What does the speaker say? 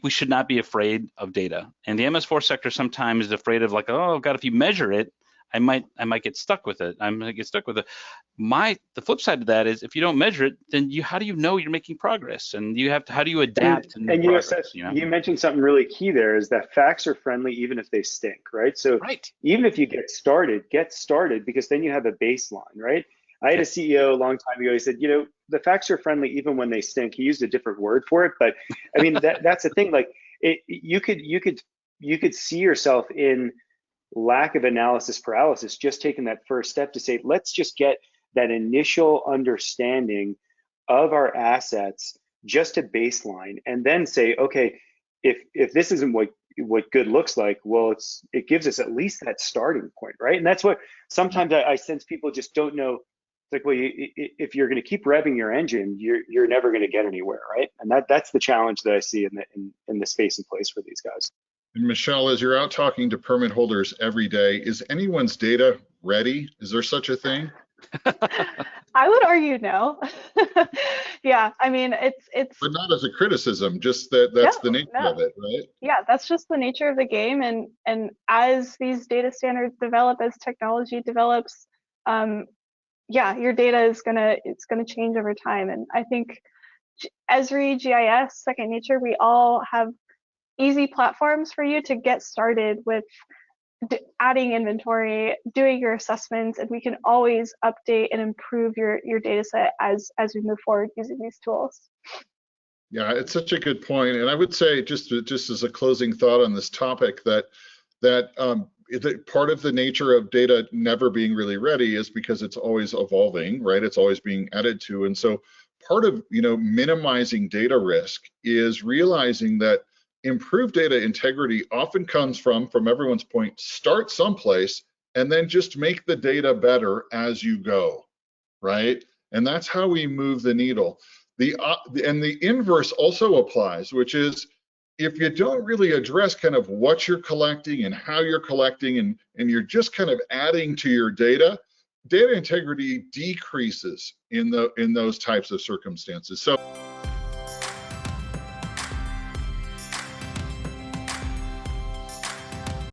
we should not be afraid of data. And the MS4 sector sometimes is afraid of like, oh God, if you measure it, I might get stuck with it. I might get stuck with it. The flip side of that is if you don't measure it, then how do you know you're making progress? And how do you adapt to new progress? You mentioned something really key there is that facts are friendly even if they stink, right? So right. Even if you get started because then you have a baseline, right? I had a CEO a long time ago. He said, the facts are friendly even when they stink. He used a different word for it, but I mean that's the thing. Like you could see yourself in lack of analysis paralysis, just taking that first step to say, let's just get that initial understanding of our assets, just a baseline, and then say, okay, if this isn't what good looks like, well, it gives us at least that starting point, right? And that's what sometimes I sense people just don't know. It's like, well, if you're going to keep revving your engine, you're never going to get anywhere, right? And that's the challenge that I see in the space and place for these guys. And Michelle, as you're out talking to permit holders every day, is anyone's data ready? Is there such a thing? I would argue no. Yeah, I mean, it's. But not as a criticism, just that's the nature of it, right? Yeah, that's just the nature of the game. And as these data standards develop, as technology develops, yeah, your data is gonna change over time. And I think Esri, GIS, Second Nature, we all have easy platforms for you to get started with adding inventory, doing your assessments, and we can always update and improve your data set as we move forward using these tools. Yeah, it's such a good point. And I would say, just as a closing thought on this topic, that part of the nature of data never being really ready is because it's always evolving, right? It's always being added to. And so part of minimizing data risk is realizing that improved data integrity often comes from everyone's point, start someplace and then just make the data better as you go, right? And that's how we move the needle. And the inverse also applies, which is if you don't really address kind of what you're collecting and how you're collecting and you're just kind of adding to your data integrity decreases in those types of circumstances. So